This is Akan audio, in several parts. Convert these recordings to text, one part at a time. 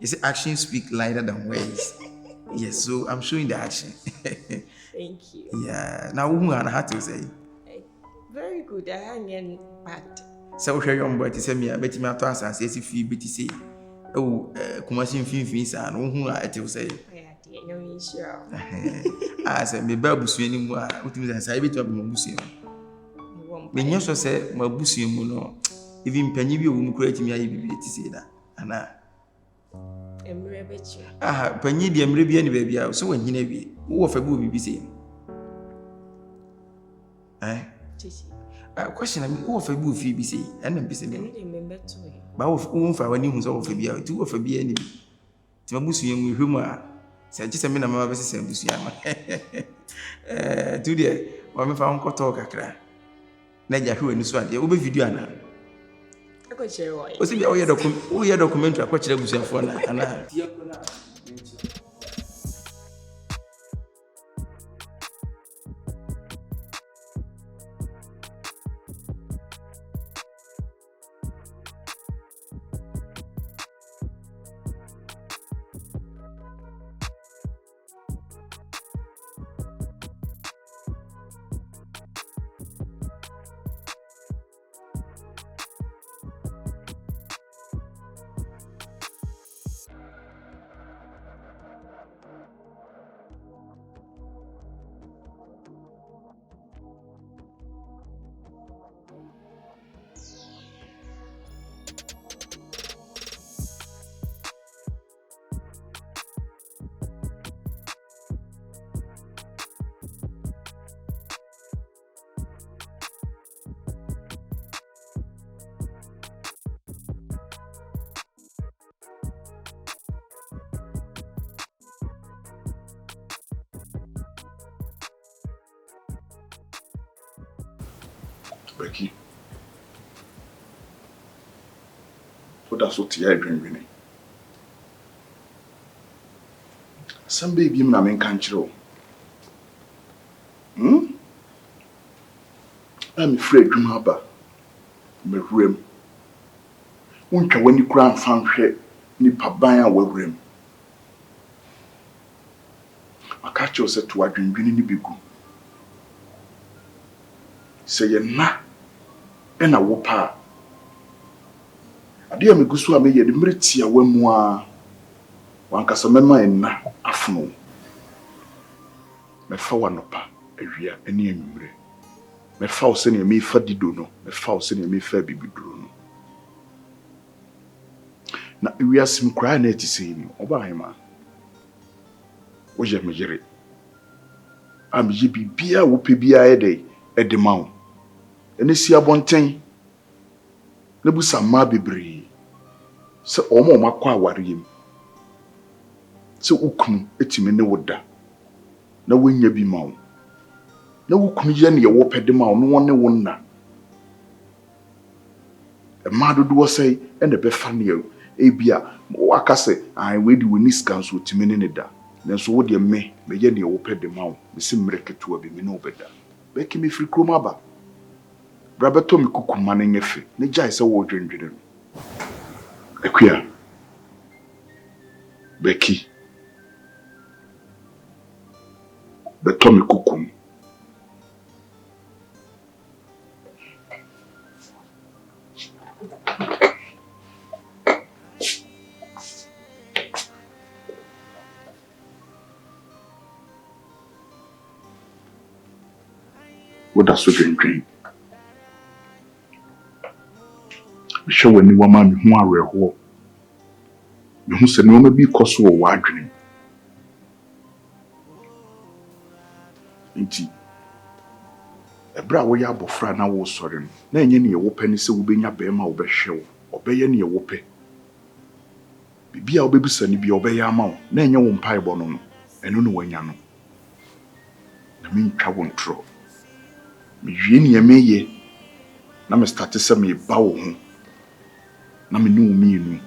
You see, actions speak louder than words. Yes, so I'm showing the action. Thank you. Yeah. Now, who and how to say? Very good. I hang bad. So, where your boy to send me a betty my toss and says if you betty say, oh, Kumasi Fins and who I tell say. No sure. I said, me babu swing more, what means I say, bit of my museum. When you say, my museum, no, even Penny will create me, I be to say that. And Penny, the Arabian baby, so when you never, who of a booby be saying? Eh? Question, I mean, who of a boo fee be saying, and then be saying, but whom for when you was over Fabia, two of a be enemy. To my museum with humor. Say just a minute, my best is Luciana. Today, one of our uncle talk a cry. Nadia, who in Swat, you will be video. I could share why. Was it your documentary? I watched the museum for an Becky. What does what you're doing? Some baby, I'm can't you? I'm afraid you have a room. Won't you when you cry and found shit, nipper buy a room? I catch you said to a dream, you need to be good. Say you're not. And a whoopah. I dear me go me ye the meritia when moi one casamema in afno. Me fa wanopa, a rear any embre. Me foul sending me fadidono, me foul sending me fair baby drono. Now we are some crying at the same, Obama. Was your majority? I'm ye be beer whoopie beer a day at the mount. And see a bontain. Nebusa ma bebree. Se omo makwa awarem. Se ukunu etime ne woda. Na wonya bi ma wo. Na ukunu ye ne ye wo pede ma wo no won ne wonna. E ma dodo wo sei e ne be fa ne e bia wo aka se an we di woni scan so time ne da. Nanso wo de me ye ne ye wo pede ma wo. Me se mreketo abi me ne obeda. Becky me free kroma ba. Brabato mi kukuma na nyefe ne jai se wo dwendwene no akua Becky beto mi kukum what does so dwendwene show when you woman who are real. You say no maybe cause or wadrin. Indeed. A bra way up of Frana was sorry. Nay, any open is a wubina bema or show, obey any whoopee. Be our baby son, be obey your mouth, nay, your own pie bonum, and no when yano. I mean, carbon tro. Me genie may ye. Now me start to say me bow. Na me no me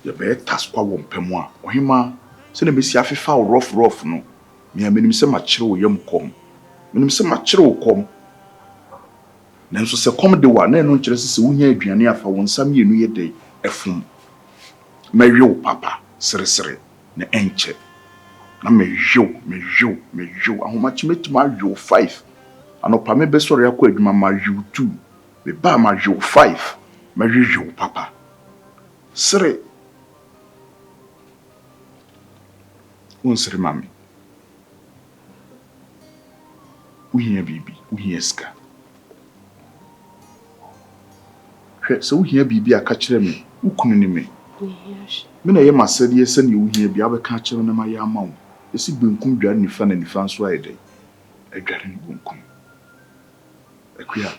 ye be taskwa wo mpemu a ohima se na besi afefa rough no me amenim se ma kire wo yam kom menim se ma kire wo kom na nso se kom de wa na no kire se wunya aduane afa wo nsam ye nu ye de efum Meyo papa, sere, ne enche. Na meyo. How much met my yo 5. Anopa me be sorry akwa adwuma ma you 2. Me ba ma you 5. Meyo papa. Sere. Unsere mami. Uhia bibi, uhia ska. Hwɛ sɛ uhia bibi aka kyerɛ me, ukunu ni me. Me na ye masɛde ye sɛ ne uhia bi abɛka kyerɛ na ma ye ama wo. Esi benkum dware nifa na nifa nso ayɛ dɛ. Adware ni benkum. Akuya.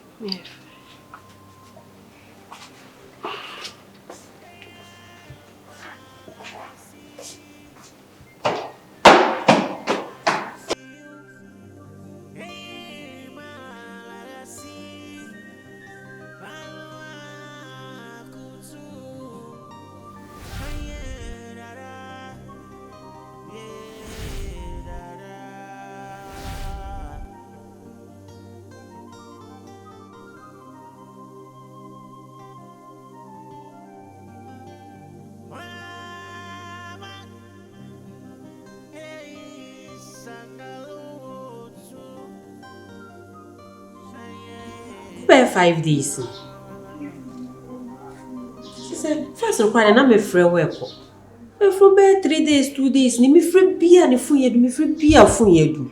About 5 days. She said, first of all, I'm a free work. From about 3 days, 2 days, ni me free beer ni fun yedu, me free beer fun yedu.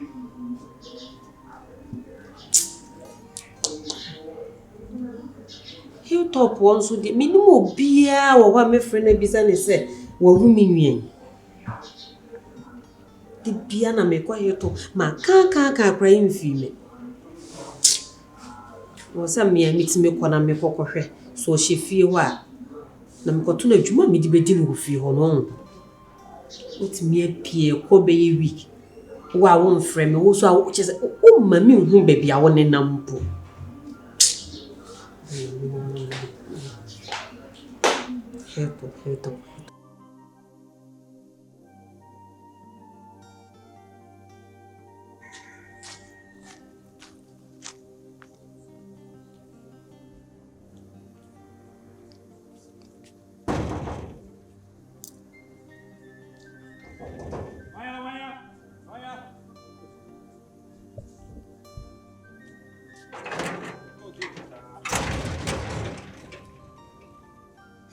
Hilltop one so de me no mo beer wo wa me free na bisa ne say wo hu me nwien. The beer na me kwa hilltop ma kan kra imfi me. Wo sa me meet me kwa na me kokohwe so she fie wa na me koto na dwuma me di bedi no fie ho no. Ot me apie ko be ye week. Wa wo mfrɛ me wo so a wo chese o ma me hu ba bia wo ne nampo. Hilltop.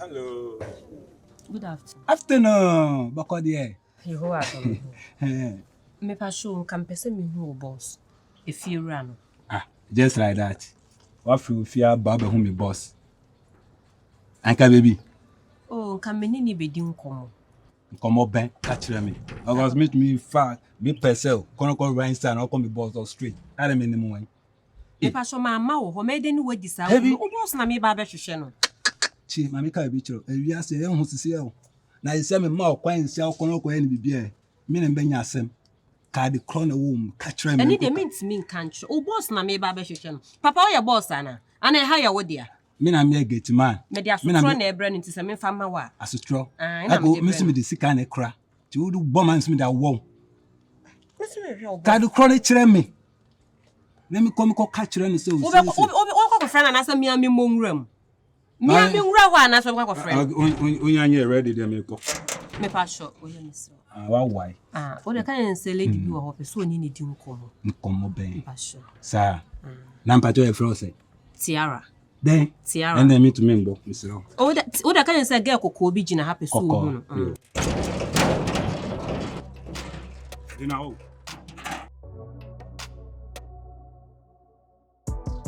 Hello. Good afternoon. Afternoon, Bakodi. You are me pa show kan pese me hu boss. If you run. Just like that. What feel fear Baba who me boss? Anka baby. Oh, kan me ni bedi nkomo. Come up ben catch me. Because meet me fat, me persel, kono rain stand, or come me boss or straight. I don't mean one. Me pa show ma wo me de ni wadi sa. O boss na me ba be hwehwe no. Chi, mami ka bi chiro. E wi ase e hu sisi e. Na ise me ma okwan sia kono ko e ni bibia. Me na be nya asem. Ka de krona wom catch me. Ani de mint me kancho. O boss na me ba be hwehwe no. Papa o ye boss ana. Ana ha ya wo dia. Me na me get man. Me dia sutro na ebre nti se me fa ma wa. Asutro. Ako me se me de sika na kra. Ti wo du boman se me da wo. Ka de krona kire me. Na me kom ko catch me se o. O ko friend na se me am mo nwram. Me am nwra ho ana so ko friend. Onyanye ready dem me ko. Me pa sure o ye me so. Why? O de kan se lady bi wo ho pe so ni di nkomo. Nkomo ben. Pa sure. Sa. Na mpato e fro se. Tiara. Then. Tiara. And then me to me mbo, Mr. O de kan se girl kokko bi gina ha pe so hu no. Dinao.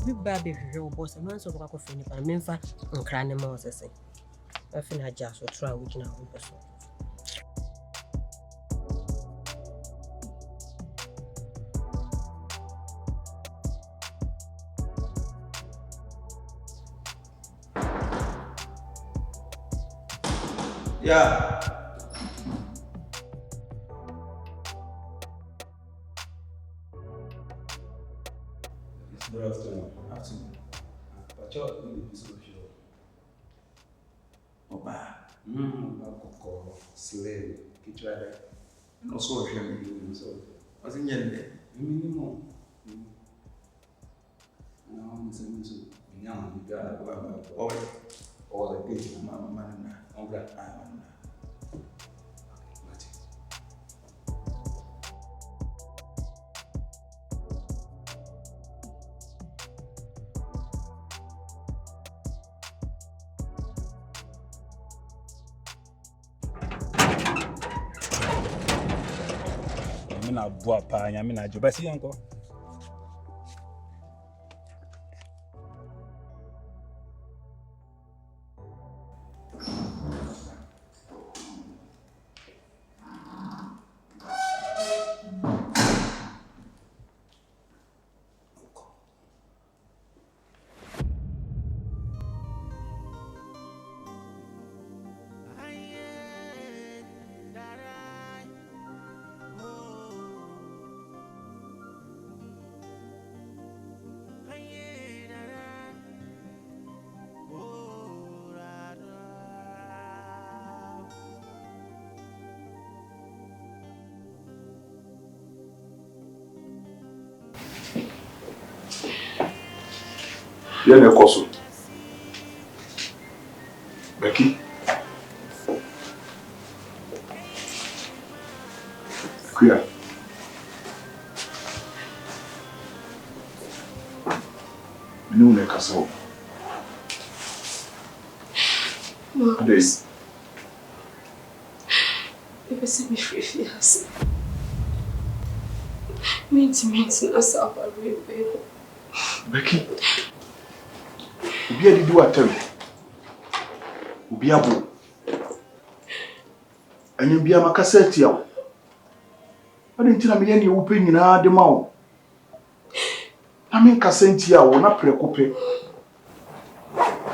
Bi ba be hwehwe wo boss man so ko fini pa me mfa nkra ne ma o sese. Afi na ja so try we gina ho pe so. Yeah. Good afternoon. But you're in the social. Oba. Koko, slave, kitchen. No so hwem so. Was in yende. Minimum. Now, Mr. Musu, young, you got all the kids, Mama. na boa pa nyame na joba si yanko. Yene koso. Becky. Kuya. Minu ne kasa. Marcus. Bebe se me free fias. Me intimate na saba rebe. Becky. Obi adi do atem. Obi abo. Anyi bia makasa atia wo. Ade ntina me ye wo pe nyina de ma wo. Na me nkasa ntia wo na prekope.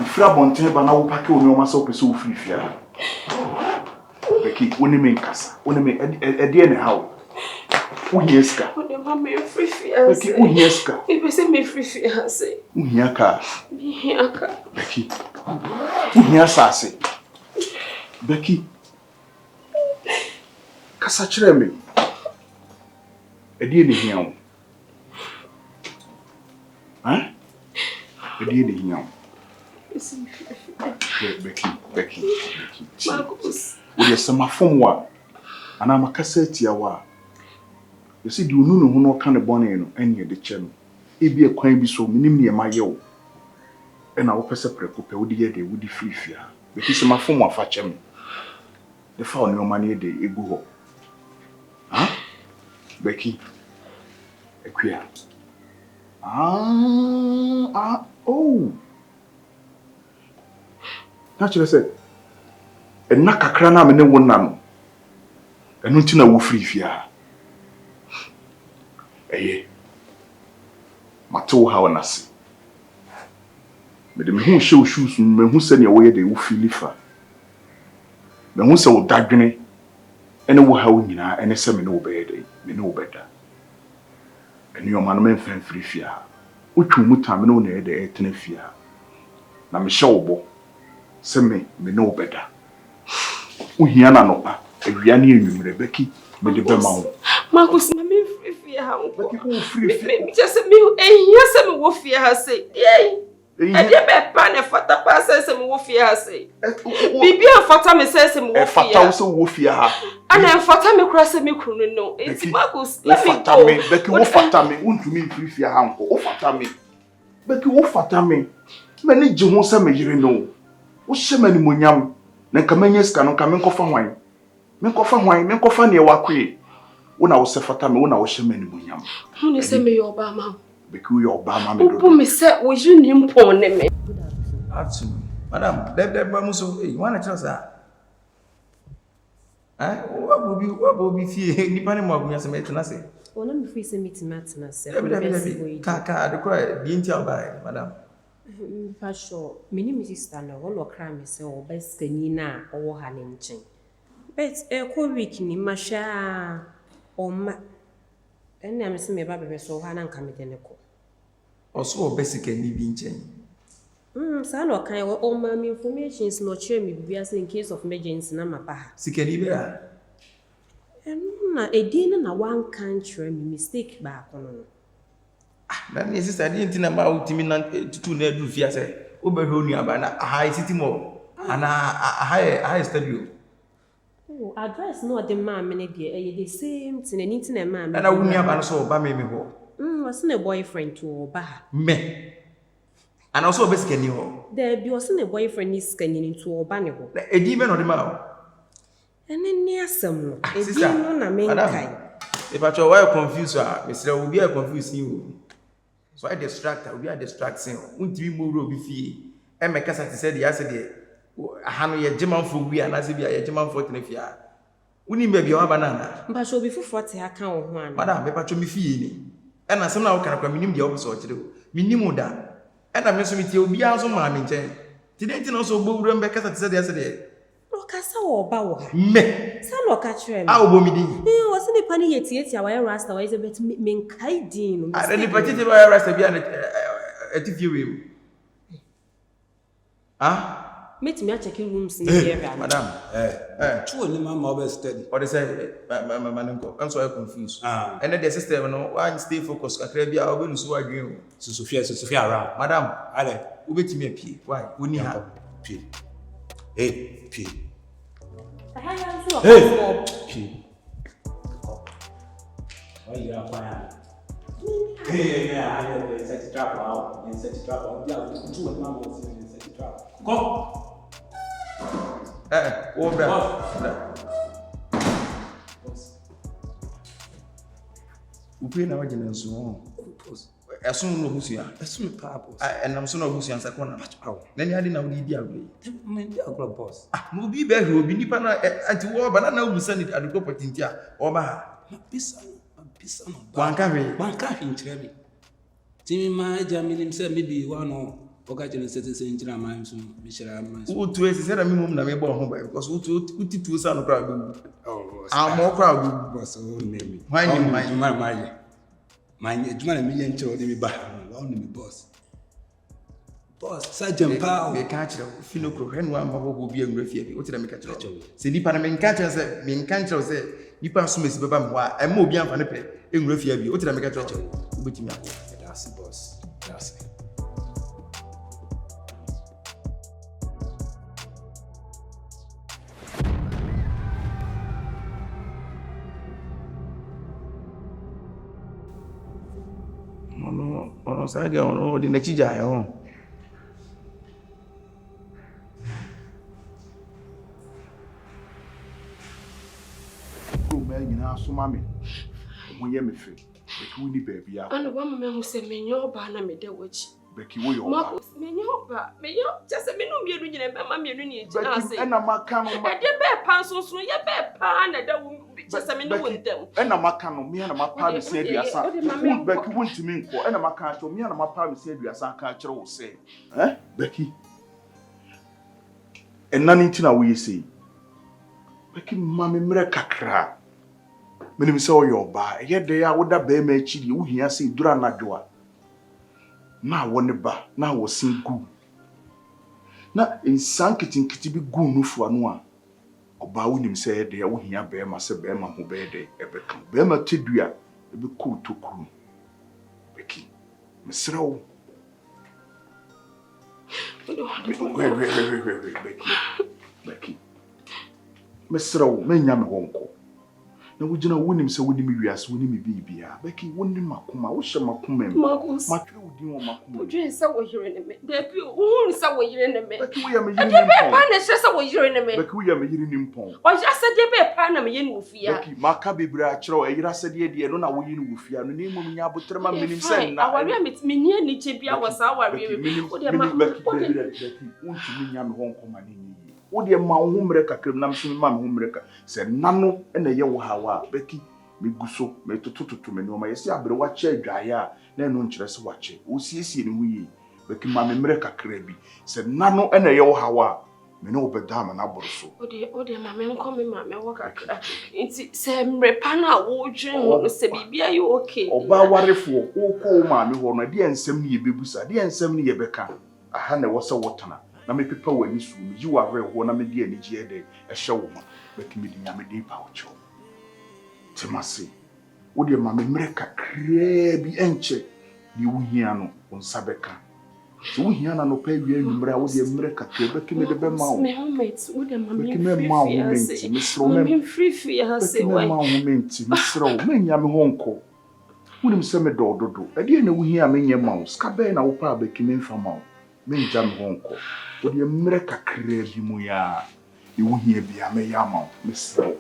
Ifra bonten ba na wo pake o nyoma so pese wo free fia. Becky, woni me nkasa. Woni me ede ne hawo. Uhiyeska. Wone mama e free fias. Becky, uhiyeska. Bebe se me free fias. Uhiyaka. Uhiyaka. Becky. Uhiyasase. Becky. Kasa kire me. Edi ne hia wo. Ha? Edi ne hia wo. Becky. Marcus. Wo yesema fomwa. Ana makasa atia wa. You see, you know who no can the bonnet any the channel. It be a coin be so minimum my yo. And our person precope would ye they would free fear. Because my form of fatchem. The found your money day a go. Huh? Becky. A queer. Oh. Naturally said. And naka crana and one nano. And until I will free fear. Eye. Mato ha wonase. Me de me hu hye shoes me hu se ne wo ye de wo feel fa. Me hu se wo dadwene ene wo ha wo nyina ene se me ne wo be ye de me ne wo beda. Ene yo man me mfa free fia. Wo twu mu ta me ne wo na ye de etena fia. Na me hye wo bo se me ne wo beda. Wo hia na no pa awia ne enwumre Becky me de be ma wo. Marcus, mama Becky, who free me just me yes me wo fia ha say. Eh. E dey be pa ne fata pa say me wo fia ha say. Bibi afata me say me wo fia. Fata so wo fia ha. Ana fata me kura say me kunu no. Enti Marcus, let me go. Becky, wo fata me, untumi free fia ha nko. Wo fata me. Becky, wo fata me. Me ne je ho say me yire no. Wo hye mani monyam. Na nka manya ska no nka me nkofa hwan. Me nkofa ne wakwe. Una wo se fata me, una wo hye mani monyam. Who ne say me your Obama? Becky, you Obama me do. Who me say wo you nim pon ne me. Absolutely. Madam, that bamuso, you want to tell us that? What will be fear? Nippon more than some say. Oh, let me free some meeting matters. Kaka, the cry, the intel by, madam. For sure, many Mrs. no all crime is so best canina or Haninching. But a cold week in Masha or Ma. And I'm seeing my baby so Hanan coming in the co. Also, basically, being changed. Son or kind of all my information is not sure me be as in case of emergency Namapa. Sika libera. A dinner na one country mistake back on. That means I didn't think about Timin to near Dufia say, Oberhonia Bana, a high city more, and a high studio. Oh, address not the man, many dear, the same thing, an internet man, and I wouldn't have answered by me. Wasn't a boyfriend to Oba. Me. And also basically, there wasn't a boyfriend is scanning into Obanigo. A demon or the mouth. And then near some, a demon on a main kind. If I try why confuse her, Mr. will be a confused you. So I distract her, we are distracting. Won't be more will be fee. And my cousin said yesterday, I have a German for we and as if you are a German for Tenefia. We need maybe your banana. But she'll be for 40 account one. Madam, me patch me fee. And as somehow can I minimum the opposite to do. Minimum that. And I miss me till be also mammy. Today, also, Boom Becca said yesterday. Kasa wo ba wo Me. Sa no ka kire me. Ah, obomidi. Wo se ni pani yeti a wa rasta wa Elizabeth men kai din. Ah, ni patiti wa rasta bia na etifi we. Ah? Metimi a checking rooms ni here. Madam, Two ni mama over study. What they say, manenko. I'm so confused. And then the system no, why stay focused kakra bia obe nsu adwen. Sophia around. Madam, Ale, ubetimi apie. Why? Woni ha. P. Hey, P. Hey. P. Why you are quiet? Hey, yeah, set the trap out. And set the trap out. Yeah, two of mama was in set the trap. Go. Upi na wajina nsuo. Esun no busia. Esun purpose. And I'm so no busia nsakona. Nani adi na wudi agwe. Me di agro boss. Mo bi be hwe obi nipa na anti wo ba na ubusa ni adoko potinti a oba ha. Bisa no. Wanka hwe nkyere me. Timi ma jamini se me bi wano. Oga jene sese nkyere man so me hyira man so. Utu esi se na me mum na me bo ho ba because uti tu sa no kra go. Oh. Amo kra go boss o name. Why ni my Juma na million chiro de me ba. Wa on me boss. Boss, Sergeant Power. Me ka kire fino kro henu amba bo bi anwura fie bi. Uti na me ka kire. Se nipa na me nka kire se nipa so mesi beba mo a ema obi amfa ne pe enwura fie bi. Uti na me ka kire. Ubetimi akọ. That's boss. That's it. Ono saga ono di next jaya on. Go me nyina so mame. Mo ye me fe. Becky we ni baby ya. Ana wa mama hu se menyo oba na me de wachi. Becky wo yo oba. Menyo oba. Menyo just me no mienu nyina be ma mienu ni ejina ase. Becky ena maka no ma. E de be pa sonso ye be pa na da wo just me no wo ndam. Ena maka no me na mapa me se aduasa. Becky wontimi nko. Ena maka cho me na mapa me se aduasa ka kire wo se. Becky. Ena ntina wo yesi. Becky mama mre kakra. Menim se o yo ba. Ye de ya wo da be ma chiri wo hia se dura na dwoa. Na wo ne ba, na wo sinku. Na insan kitinkiti bi gu nufu anu a. Oba wonim se ye de wo hia be ma se be ma ho be de ebeka. Be ma tedua e be ko tokuru. Becky. Mesrawo. Wait, Becky. Mesrawo, menya me wonko. Na wujina wonim se wonim wiase wonim bibia. Becky wonim makoma, wo hye makoma em. Matwe wodi wo makoma. Odwen se wo yire ne me. Da bi wo se wo yire ne me. Becky wo ya me yire ni mpon. Pa na se wo yire ne me. Becky wo ya me yire ni mpon. O ja se de be pa na me ye ni ofia. Becky maka bebra akiro e yira se de no na wo yi ni ofia no ne mum nya abotrema menim se na. Awari me ni ani che bia wo sa awari. O de ma Becky wontumi nya me wonko ma ne yi. Wo de ma wo humre kakram nam so ma me humre ka se nano na ye wo hawa Becky me guso me tutututu me no ma yesi abre wa che adwaye a na no nkyere se wa che wo siesie ne hu yi Becky ma me mre kakra bi se nano na ye wo hawa me no obeda ma na borso o de ma me nko me ma me wo kakra nti se mre pa na wo dwen ho se bibia ye okay oba warefo wo ko ma me ho no de ensem ne ye bebusa de ensem ne ye beka aha na wo se wotana na me pepa wani su mi yi wa ho na me de ani gie de e hye wo ma Becky me di nya me de pa wo cho Timasi wo de ma me mre kakra bi enche di wo hia no onsabeka so wo hia na no pa wi anumre wo de mre kakra Becky me de be ma wo me homemate wo de ma me free ha se why me ma homemate me sro me nya me honko wo nim se me dododo e de na wo hia me nya ma wo ska be na wo pa Becky me mfa ma wo me nja me honko wo de mre kakra bi mu ya e wo hia bia me ya ma wo me sro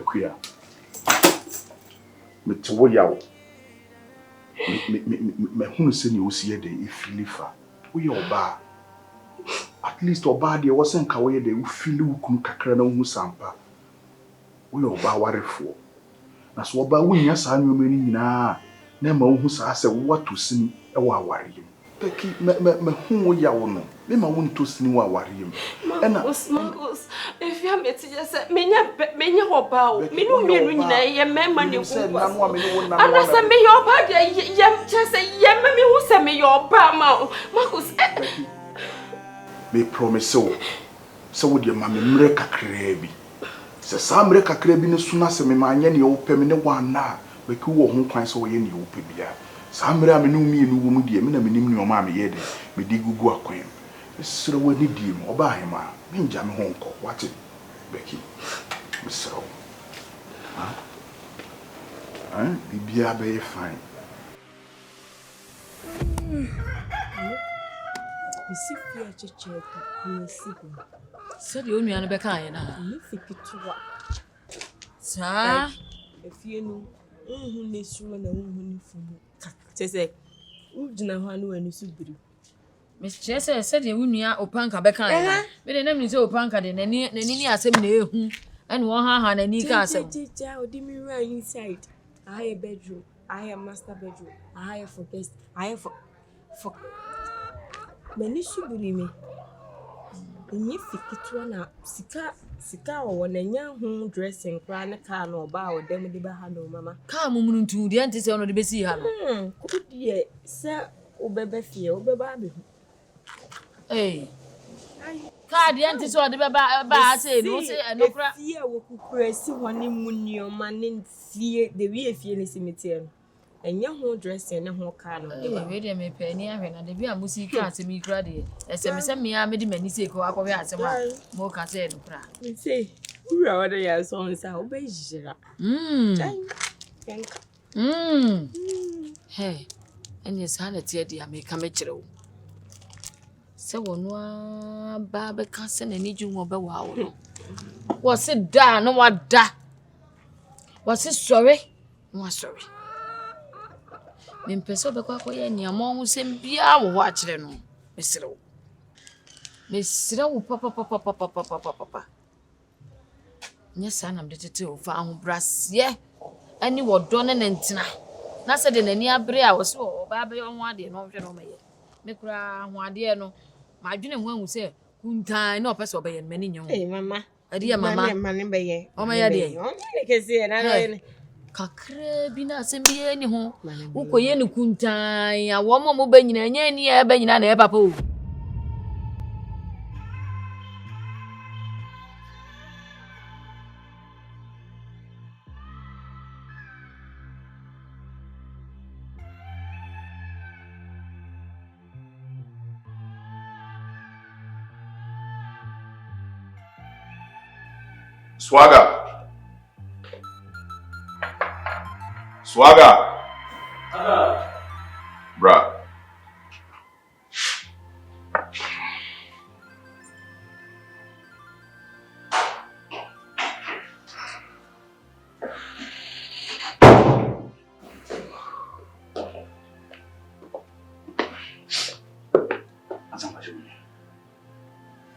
Kyekyeku. Me to wo yawo. Me hunu se ni osi ye de ifilifa. Wo ye oba. At least oba de wo se nka wo ye de wo fili wo kunu kakra na wo sampa. Wo ye oba warefo. Na so oba wo nya sa anwoma ni nyina na ma wo hu sa se wo to sini e wo aware yim. Becky me hu wo yawo no. Me ma wo nto sini wo aware yim. Marcus, if you met just menya oba o. Me no mienu nyina ye mema ne ku. Ana se me your oba de yem chese yem me hu se me your oba ma. Marcus, me promise you. So would your mammy mre kakra bi. Se sa mre kakra bi ne suna se me ma anye ne wo pɛ me ne wan na. Becky wo ho kwan so wo ye ne wo pɛ bia. Sa mre a me no mienu wo mu de me na me nim ne o ma me ye de. Me di gugu akwan. Mesro wani di mu oba hema me nja me ho nko wate Becky mesro bibia be fine Isi fia cheche ku sibu so de onua no beka aye na ni fikituwa sa efie no ne suro na ni fumu chese ujina ho anu ani subiri Miss Chese said the unia opanka beka aye me de nam ni se opanka de nani ni asem na ehu ene wo ha na ni ka asem ja odimi right inside I have a bedroom I have a master bedroom I have for guest I have for many subiri me Enye fikituwa na sika wo na nya ho dressing kra na ka na oba wo dem de ba ha no mama ka mumunu ntu de ante se ono de besi ha no ko die se obebe fie obeba abe ka de ante se ode ba se no se enokra fie wo kukura si honi munioma ne fie de wie fie ne simetier no enye ho dressing ne ho ka no we de me pe ni ahwe na de bi amusika asem ikra de esem se me ya me de mani se ko akọhwe asem a mo ka se no kra me say ura wada ya so nsa obejira hey ene sa na tie de ameka me kire wo se wono ba be ka se na ni ju wo be wa wo no wo se da no wada wo se sorry no sorry me mpeso be kwa koye ni amon sem bia wo ho a kire no mesire wo papa nya sa nam de tete o fa ahobrase ani wo do ne ntina na se de nani abre a wo se wo ba be ho ade no hwe no meye me kura ho ade no ma adwene ho ahu se kuntan na opese obeye no mani nyen ho mama ade ya mama mane beye o ma ya de o ne kesi na no kakra bi na asem bi ani ho ukoye ne kuntan ya wo mo ba nyina nya ni e ba nyina na e papa o Swagger. Bruh.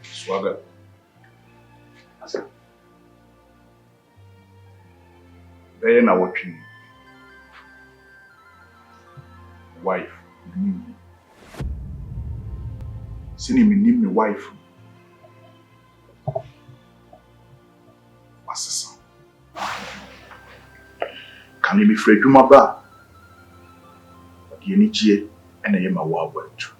Swagger. Bẹ́ẹ̀ na wọ́n twin. Wife. Sini mi nim me wife. Wasesa. Kani mi fre dwuma ba. Di ani gie ena ye ma wo abwantu.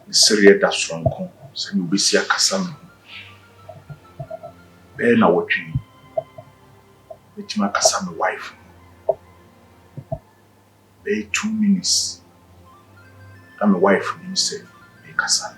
Siriye da sonko sani obesi akasa no. Bẹ́ẹ̀ na wọ́n twin. Metima akasa me wife. Be 2 minutes. I'm a wife for himself. Be kasa.